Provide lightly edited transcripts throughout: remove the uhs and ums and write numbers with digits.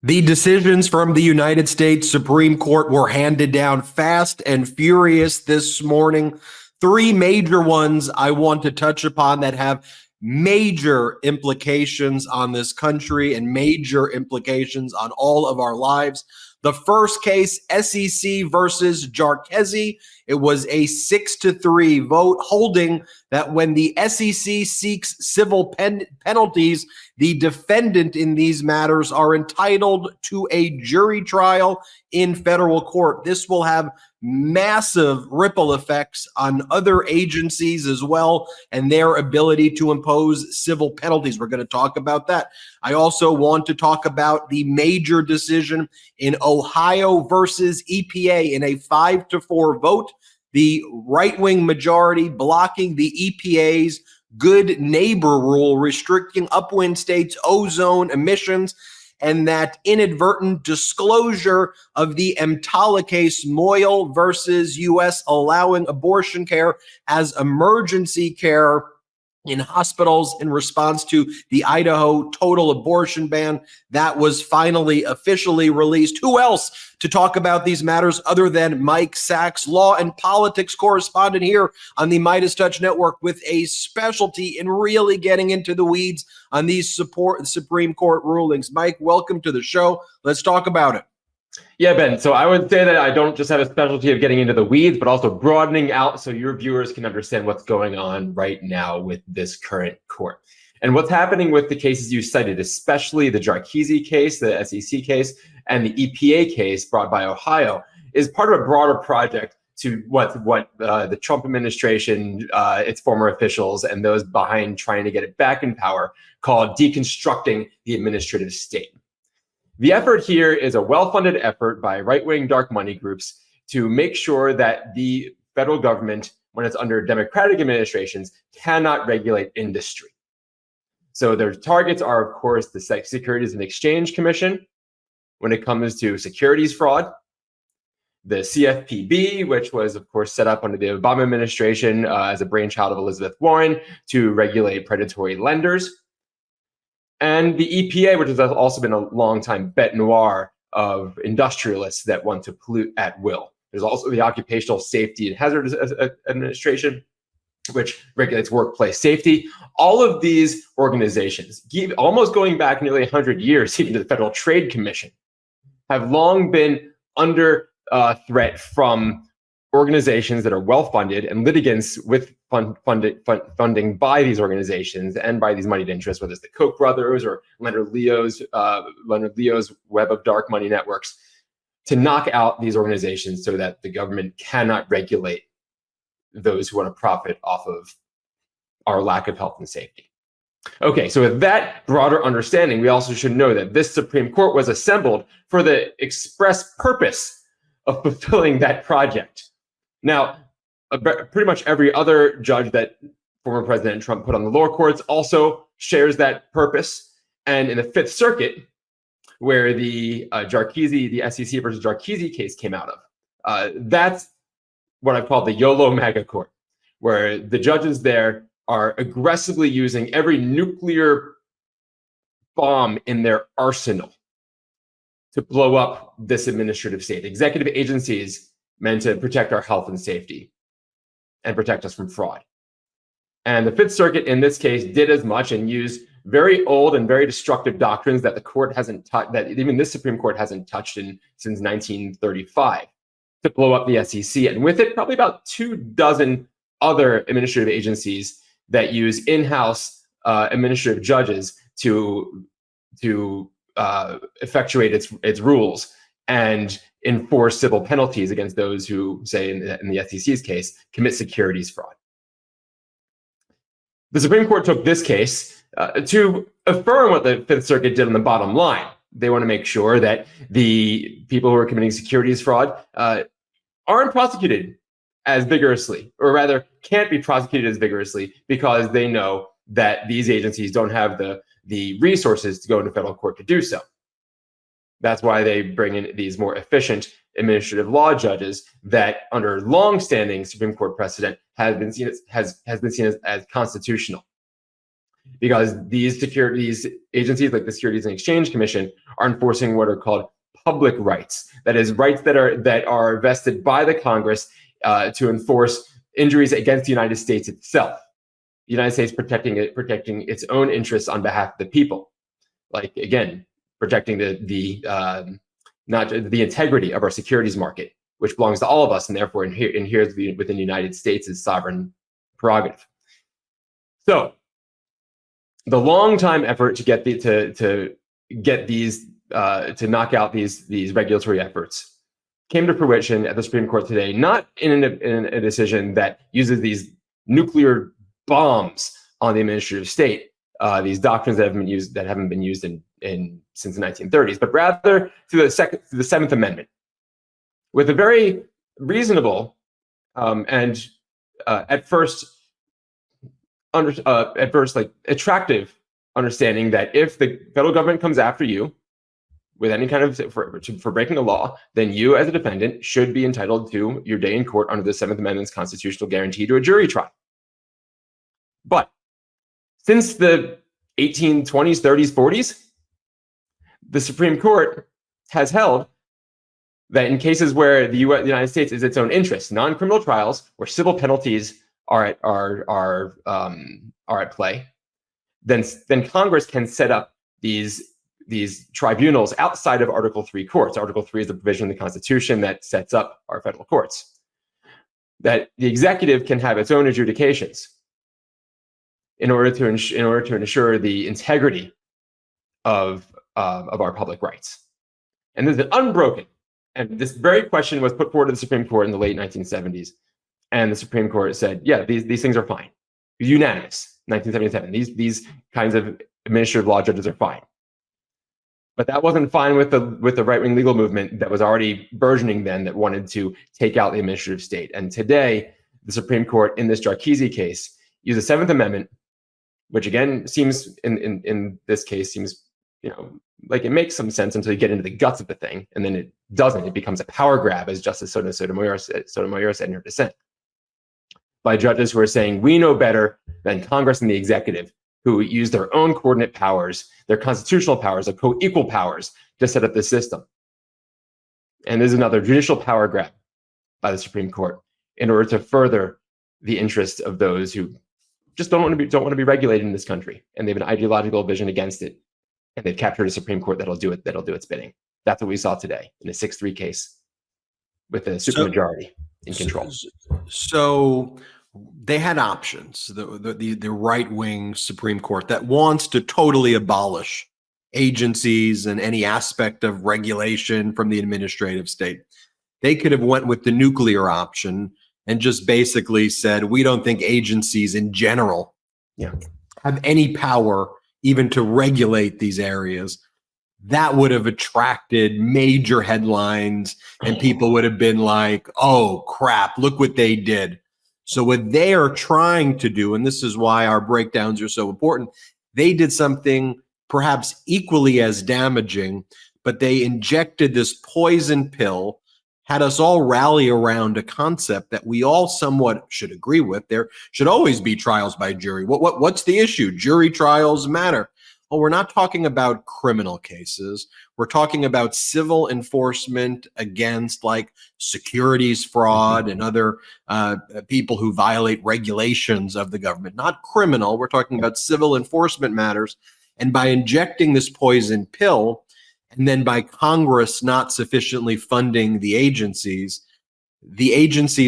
The decisions from the United States Supreme Court were handed down fast and furious this morning. Three major ones I want to touch upon that have major implications on this country and major implications on all of our lives. The first case, SEC versus Jarkesy. It was a 6-3 vote holding that when the SEC seeks civil penalties, the defendant in these matters are entitled to a jury trial in federal court. This will have massive ripple effects on other agencies as well and their ability to impose civil penalties. We're going to talk about that. I also want to talk about the major decision in Ohio versus EPA in a 5-4 vote. The right-wing majority blocking the EPA's good neighbor rule restricting upwind states' ozone emissions, and that inadvertent disclosure of the EMTALA case, Moyle versus U.S. allowing abortion care as emergency care in hospitals in response to the Idaho total abortion ban that was finally officially released. Who else to talk about these matters other than Mike Sachs, law and politics correspondent here on the MeidasTouch Network with a specialty in really getting into the weeds on these Supreme Court rulings. Mike, welcome to the show. Let's talk about it. Yeah, Ben. So I would say that I don't just have a specialty of getting into the weeds, but also broadening out so your viewers can understand what's going on right now with this current court. And what's happening with the cases you cited, especially the Jarkesy case, the SEC case, and the EPA case brought by Ohio, is part of a broader project to what the Trump administration, its former officials, and those behind trying to get it back in power called deconstructing the administrative state. The effort here is a well-funded effort by right-wing dark money groups to make sure that the federal government, when it's under Democratic administrations, cannot regulate industry. So their targets are, of course, the Securities and Exchange Commission when it comes to securities fraud, the CFPB, which was, of course, set up under the Obama administration as a brainchild of Elizabeth Warren to regulate predatory lenders, and the EPA, which has also been a long-time bête noire of industrialists that want to pollute at will. There's also the Occupational Safety and Hazardous Administration, which regulates workplace safety. All of these organizations, almost going back nearly 100 years, even to the Federal Trade Commission, have long been under threat from organizations that are well-funded and litigants with funding by these organizations and by these moneyed interests, whether it's the Koch brothers or Leonard Leo's web of dark money networks, to knock out these organizations so that the government cannot regulate those who want to profit off of our lack of health and safety. Okay, so with that broader understanding, we also should know that this Supreme Court was assembled for the express purpose of fulfilling that project. Now, pretty much every other judge that former President Trump put on the lower courts also shares that purpose. And in the Fifth Circuit, where the the SEC versus Jarkesy case came out of, that's what I call the YOLO MAGA court, where the judges there are aggressively using every nuclear bomb in their arsenal to blow up this administrative state. Executive agencies meant to protect our health and safety and protect us from fraud. And the Fifth Circuit in this case did as much and used very old and very destructive doctrines that the court hasn't touched, that even this Supreme Court hasn't touched since 1935 to blow up the SEC. And with it, probably about 24 other administrative agencies that use in-house administrative judges to effectuate its rules and enforce civil penalties against those who, say in the SEC's case, commit securities fraud. The Supreme Court took this case to affirm what the Fifth Circuit did on the bottom line. They want to make sure that the people who are committing securities fraud aren't prosecuted as vigorously, or rather can't be prosecuted as vigorously, because they know that these agencies don't have the resources to go into federal court to do so. That's why they bring in these more efficient administrative law judges that, under long-standing Supreme Court precedent, has been seen as constitutional. because these agencies like the Securities and Exchange Commission are enforcing what are called public rights. That is, rights that are vested by the Congress to enforce injuries against the United States itself. The United States protecting its own interests on behalf of the people, like again protecting the integrity of our securities market, which belongs to all of us, and therefore inheres within the United States' sovereign prerogative. So, the long time effort to get to knock out these regulatory efforts came to fruition at the Supreme Court today, not in a decision that uses these nuclear bombs on the administrative state, these doctrines that haven't been used since the 1930s, but rather through the Seventh Amendment, with a very reasonable and at first like attractive understanding that if the federal government comes after you with any kind of for breaking a law, then you as a defendant should be entitled to your day in court under the Seventh Amendment's constitutional guarantee to a jury trial. But since the 1820s, 30s, 40s, the Supreme Court has held that in cases where the United States is its own interest, non-criminal trials where civil penalties are at play, then Congress can set up these tribunals outside of Article III courts. Article III is the provision in the Constitution that sets up our federal courts. That the executive can have its own adjudications in order to ensure the integrity of our public rights. And this is unbroken. And this very question was put forward to the Supreme Court in the late 1970s. And the Supreme Court said, yeah, these things are fine. Unanimous, 1977. These kinds of administrative law judges are fine. But that wasn't fine with the right-wing legal movement that was already burgeoning then, that wanted to take out the administrative state. And today, the Supreme Court in this Jarkesy case used the Seventh Amendment, which again seems in this case seems, like it makes some sense until you get into the guts of the thing, and then it doesn't. It becomes a power grab, as Justice Sotomayor said in her dissent, by judges who are saying, we know better than Congress and the executive, who use their own coordinate powers, their constitutional powers, their co-equal powers to set up this system. And there's another judicial power grab by the Supreme Court in order to further the interests of those who just don't want to be regulated in this country, and they have an ideological vision against it, and they've captured a Supreme Court that'll do its bidding. That's what we saw today in a 6-3 case with a supermajority in control. So they had options. The right-wing Supreme Court that wants to totally abolish agencies and any aspect of regulation from the administrative state. They could have went with the nuclear option and just basically said, we don't think agencies in general have any power even to regulate these areas. That would have attracted major headlines, and people would have been like, oh crap, look what they did. So what they are trying to do, and this is why our breakdowns are so important, they did something perhaps equally as damaging, but they injected this poison pill, had us all rally around a concept that we all somewhat should agree with. There should always be trials by jury. What's the issue? Jury trials matter. Well, we're not talking about criminal cases. We're talking about civil enforcement against like securities fraud and other people who violate regulations of the government. Not criminal. We're talking about civil enforcement matters. And by injecting this poison pill, and then by Congress not sufficiently funding the agencies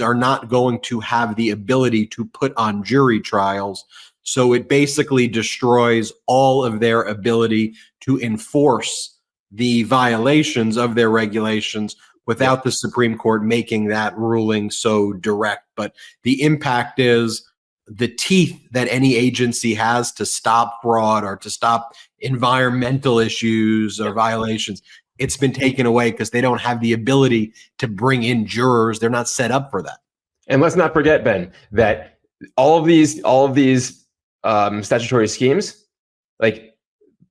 are not going to have the ability to put on jury trials. So it basically destroys all of their ability to enforce the violations of their regulations without the Supreme Court making that ruling so direct. But the impact is the teeth that any agency has to stop fraud or to stop environmental issues or violations, it's been taken away because they don't have the ability to bring in jurors. They're not set up for that. And let's not forget, Ben, that all of these statutory schemes, like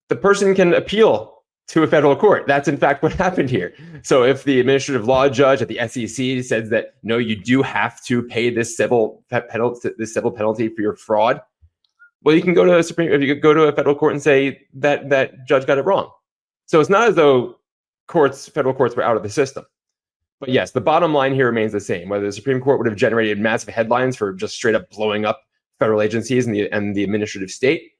the person can appeal to a federal court. That's in fact what happened here. So if the administrative law judge at the SEC says that no, you do have to pay this civil penalty for your fraud, Well, you can go to if you could go to a federal court and say that judge got it wrong. So it's not as though federal courts were out of the system. But yes, the bottom line here remains the same. Whether the Supreme Court would have generated massive headlines for just straight up blowing up federal agencies and the administrative state,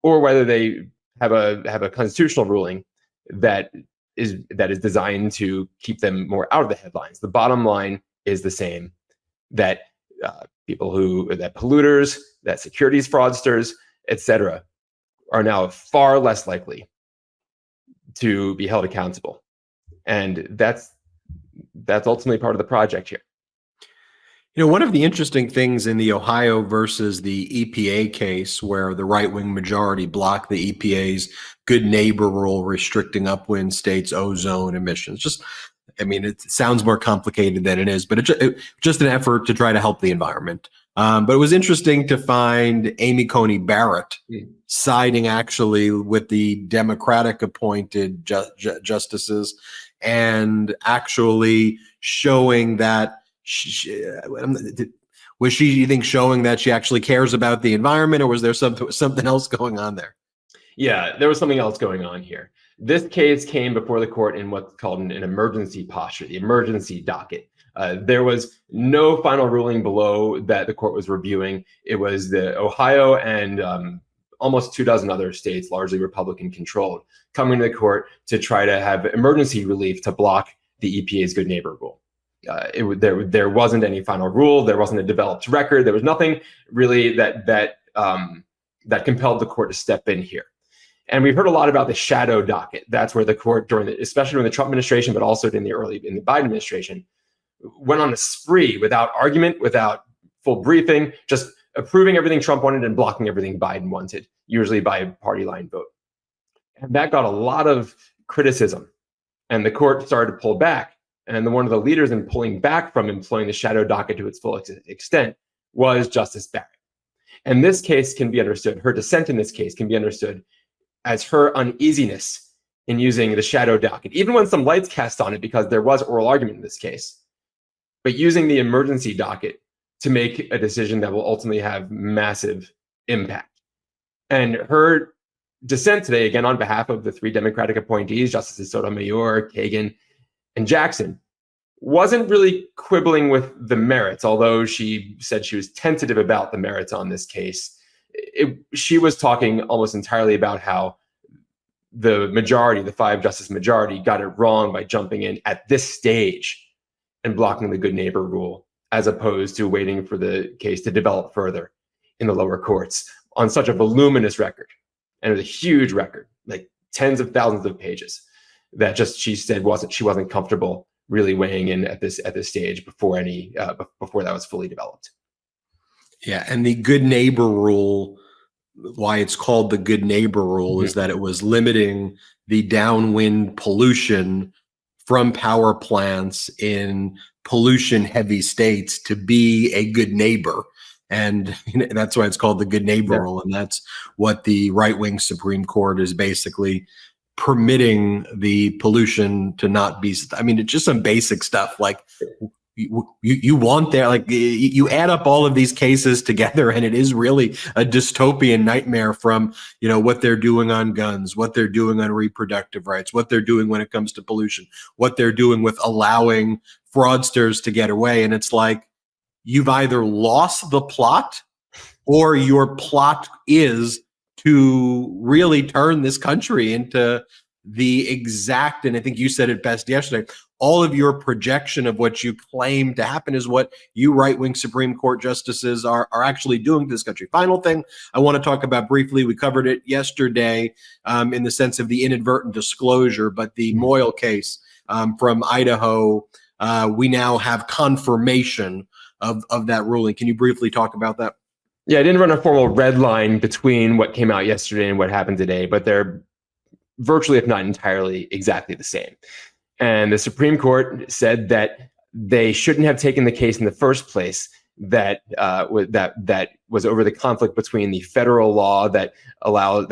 or whether they have a constitutional ruling that is designed to keep them more out of the headlines. The bottom line is the same: that that polluters, that securities fraudsters, etc., are now far less likely to be held accountable, and that's ultimately part of the project here. You know, one of the interesting things in the Ohio versus the EPA case, where the right-wing majority blocked the EPA's good neighbor rule restricting upwind states' ozone emissions. It sounds more complicated than it is, but it's just an effort to try to help the environment. But it was interesting to find Amy Coney Barrett siding actually with the Democratic-appointed justices and actually showing that was she, you think, showing that she actually cares about the environment, or was there something else going on there? Yeah, there was something else going on here. This case came before the court in what's called an emergency posture, the emergency docket. There was no final ruling below that the court was reviewing. It was the Ohio and almost 24 other states, largely Republican controlled, coming to the court to try to have emergency relief to block the EPA's good neighbor rule. There wasn't any final rule. There wasn't a developed record. There was nothing really that compelled the court to step in here. And we've heard a lot about the shadow docket. That's where the court, especially during the Trump administration, but also in the Biden administration, went on a spree without argument, without full briefing, just approving everything Trump wanted and blocking everything Biden wanted, usually by a party line vote. And that got a lot of criticism. And the court started to pull back. And one of the leaders in pulling back from employing the shadow docket to its full extent was Justice Barrett. And this case can be understood, her dissent in this case can be understood as her uneasiness in using the shadow docket, even when some light's cast on it because there was oral argument in this case, but using the emergency docket to make a decision that will ultimately have massive impact. And her dissent today, again, on behalf of the 3 Democratic appointees, Justices Sotomayor, Kagan, and Jackson, wasn't really quibbling with the merits, although she said she was tentative about the merits on this case. She was talking almost entirely about how the majority, the 5-justice majority, got it wrong by jumping in at this stage and blocking the good neighbor rule, as opposed to waiting for the case to develop further in the lower courts on such a voluminous record. And it was a huge record, like tens of thousands of pages, that just she said she wasn't comfortable really weighing in at this stage before that was fully developed. Yeah, and the good neighbor rule, why it's called the good neighbor rule, is that it was limiting the downwind pollution from power plants in pollution-heavy states to be a good neighbor. And that's why it's called the good neighbor rule. And that's what the right-wing Supreme Court is basically permitting the pollution to not be. I mean, it's just some basic stuff like you want there, like you add up all of these cases together and it is really a dystopian nightmare from, what they're doing on guns, what they're doing on reproductive rights, what they're doing when it comes to pollution, what they're doing with allowing fraudsters to get away. And it's like, you've either lost the plot or your plot is to really turn this country into the exact, and I think you said it best yesterday, all of your projection of what you claim to happen is what you right-wing Supreme Court justices are actually doing to this country. Final thing I want to talk about briefly, we covered it yesterday in the sense of the inadvertent disclosure, but the Moyle case from Idaho, we now have confirmation of that ruling. Can you briefly talk about that? Yeah, I didn't run a formal red line between what came out yesterday and what happened today, but they're virtually, if not entirely, exactly the same. And the Supreme Court said that they shouldn't have taken the case in the first place that was over the conflict between the federal law that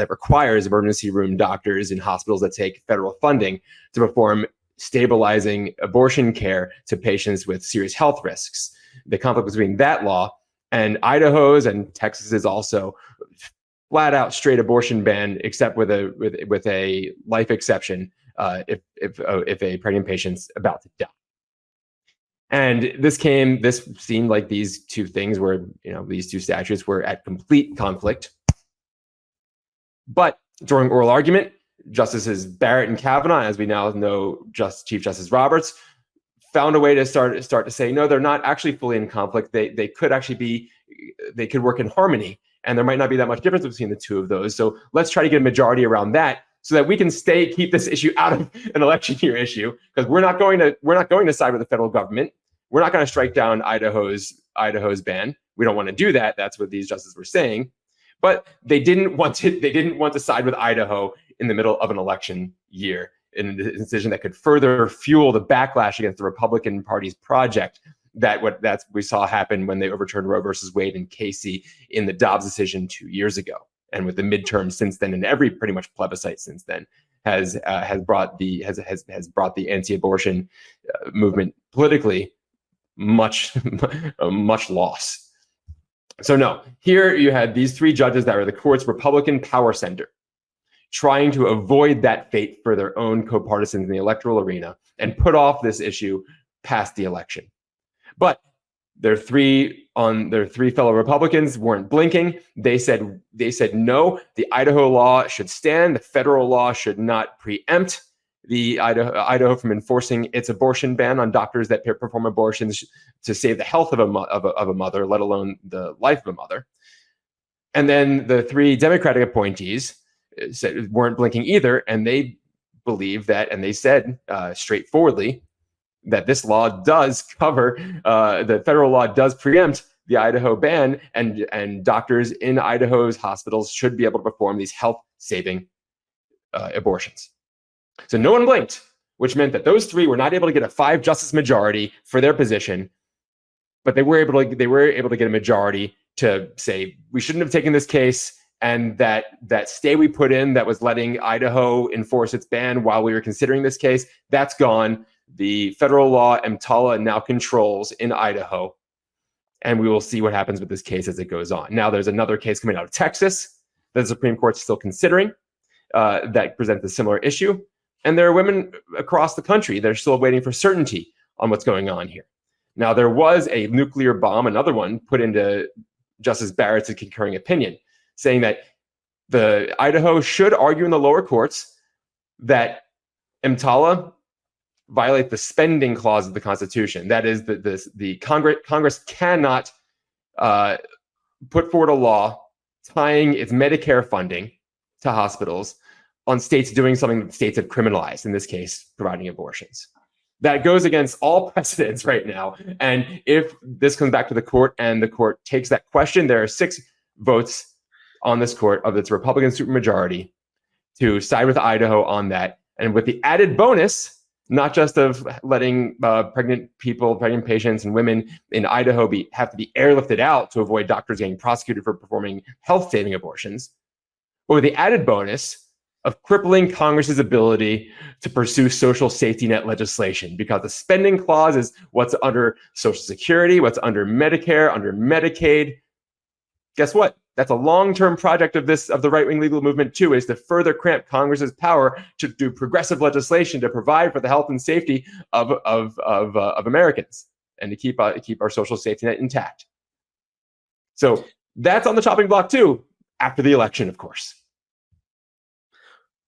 requires emergency room doctors in hospitals that take federal funding to perform stabilizing abortion care to patients with serious health risks. The conflict between that law and Idaho's and Texas's also flat out straight abortion ban, except with a life exception if a pregnant patient's about to die. And this seemed like these two things were, these two statutes were at complete conflict. But during oral argument, Justices Barrett and Kavanaugh, as we now know, Chief Justice Roberts, found a way to start to say, no, they're not actually fully in conflict. They could actually they could work in harmony, and there might not be that much difference between the two of those. So let's try to get a majority around that, so that we can keep this issue out of an election year issue, because we're not going to side with the federal government. We're not going to strike down Idaho's ban. We don't want to do that. That's what these justices were saying. But they didn't want to side with Idaho in the middle of an election year in a decision that could further fuel the backlash against the Republican Party's project that we saw happen when they overturned Roe versus Wade and Casey in the Dobbs decision 2 years ago. And with the midterm since then, and every pretty much plebiscite since then, has brought the anti-abortion movement politically much loss. So no, here you had these three judges that were the court's Republican power center, trying to avoid that fate for their own co-partisans in the electoral arena and put off this issue past the election. But their three fellow Republicans weren't blinking. They said no, the Idaho law should stand. The federal law should not preempt the Idaho from enforcing its abortion ban on doctors that perform abortions to save the health of a mother, let alone the life of a mother. And then the three Democratic appointees weren't blinking either, and they believe that, and they said straightforwardly that this law does cover, the federal law does preempt the Idaho ban, and doctors in Idaho's hospitals should be able to perform these health-saving abortions. So no one blinked, which meant that those three were not able to get a 5-justice majority for their position, but they were able to get a majority to say we shouldn't have taken this case, and that stay we put in that was letting Idaho enforce its ban while we were considering this case, that's gone. The federal law EMTALA now controls in Idaho, and we will see what happens with this case as it goes on. Now there's another case coming out of Texas that the Supreme Court's still considering that presents a similar issue. And there are women across the country that are still waiting for certainty on what's going on here. Now, there was a nuclear bomb, another one, put into Justice Barrett's concurring opinion, saying that the Idaho should argue in the lower courts that EMTALA violate the spending clause of the Constitution. That is, the Congress cannot put forward a law tying its Medicare funding to hospitals on states doing something that states have criminalized, in this case, providing abortions. That goes against all precedents right now. And if this comes back to the court and the court takes that question, there are 6 votes on this court of its Republican supermajority to side with Idaho on that. And with the added bonus, not just of letting pregnant patients and women in Idaho have to be airlifted out to avoid doctors getting prosecuted for performing health-saving abortions, but with the added bonus of crippling Congress's ability to pursue social safety net legislation, because the spending clause is what's under Social Security, what's under Medicare, under Medicaid. Guess what? That's a long-term project of the right-wing legal movement too, is to further cramp Congress's power to do progressive legislation to provide for the health and safety of Americans and to keep our social safety net intact. So that's on the chopping block too, after the election, of course.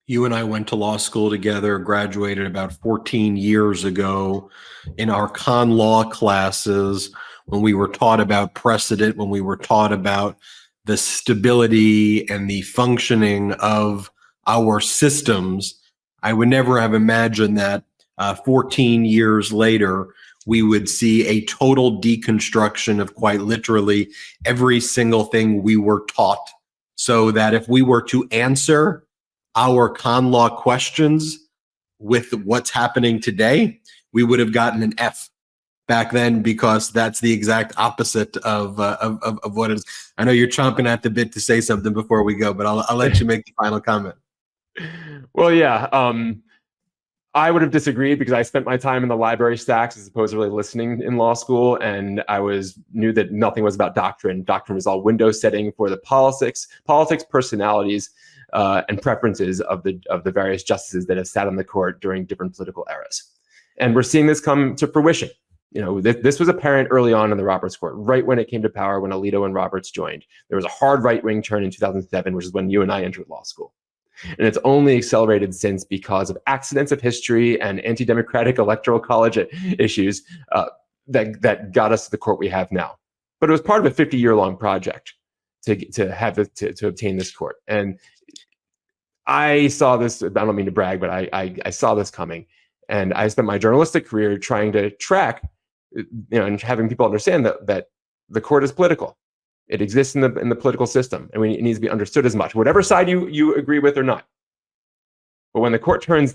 You and I went to law school together, graduated about 14 years ago. In our con law classes, when we were taught about precedent, when we were taught about the stability and the functioning of our systems, I would never have imagined that 14 years later, we would see a total deconstruction of quite literally every single thing we were taught, so that if we were to answer our con law questions with what's happening today, we would have gotten an F back then, because that's the exact opposite of what it is. I know you're chomping at the bit to say something before we go, but I'll let you make the final comment. Well, yeah. I would have disagreed because I spent my time in the library stacks as opposed to really listening in law school, and I knew that nothing was about doctrine. Doctrine was all window setting for the politics, personalities, and preferences of the various justices that have sat on the court during different political eras. And we're seeing this come to fruition. This was apparent early on in the Roberts Court, right when it came to power, when Alito and Roberts joined. There was a hard right-wing turn in 2007, which is when you and I entered law school. And it's only accelerated since because of accidents of history and anti-democratic electoral college issues that got us to the court we have now. But it was part of a 50-year-long project to obtain this court. And I saw this, I don't mean to brag, but I saw this coming. And I spent my journalistic career trying to track, and having people understand that the court is political. It exists in the political system, and it needs to be understood as much, whatever side you agree with or not. But when the court turns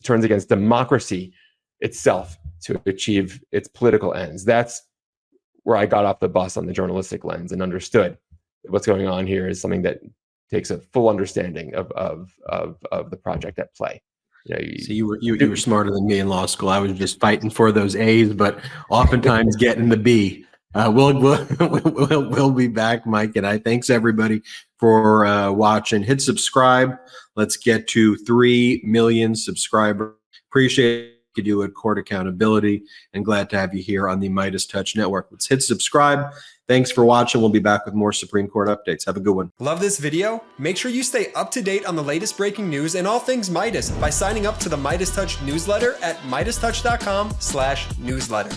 against democracy itself to achieve its political ends, that's where I got off the bus on the journalistic lens and understood what's going on here is something that takes a full understanding of the project at play. So you were smarter than me in law school. I was just fighting for those A's, but oftentimes getting the B. We'll be back, Mike and I. Thanks everybody for watching. Hit subscribe. Let's get to 3 million subscribers. Appreciate you do it, court accountability, and glad to have you here on the MeidasTouch Network. Let's hit subscribe. Thanks for watching. We'll be back with more Supreme Court updates. Have a good one. Love this video? Make sure you stay up to date on the latest breaking news and all things Meidas by signing up to the MeidasTouch newsletter at MeidasTouch.com/newsletter.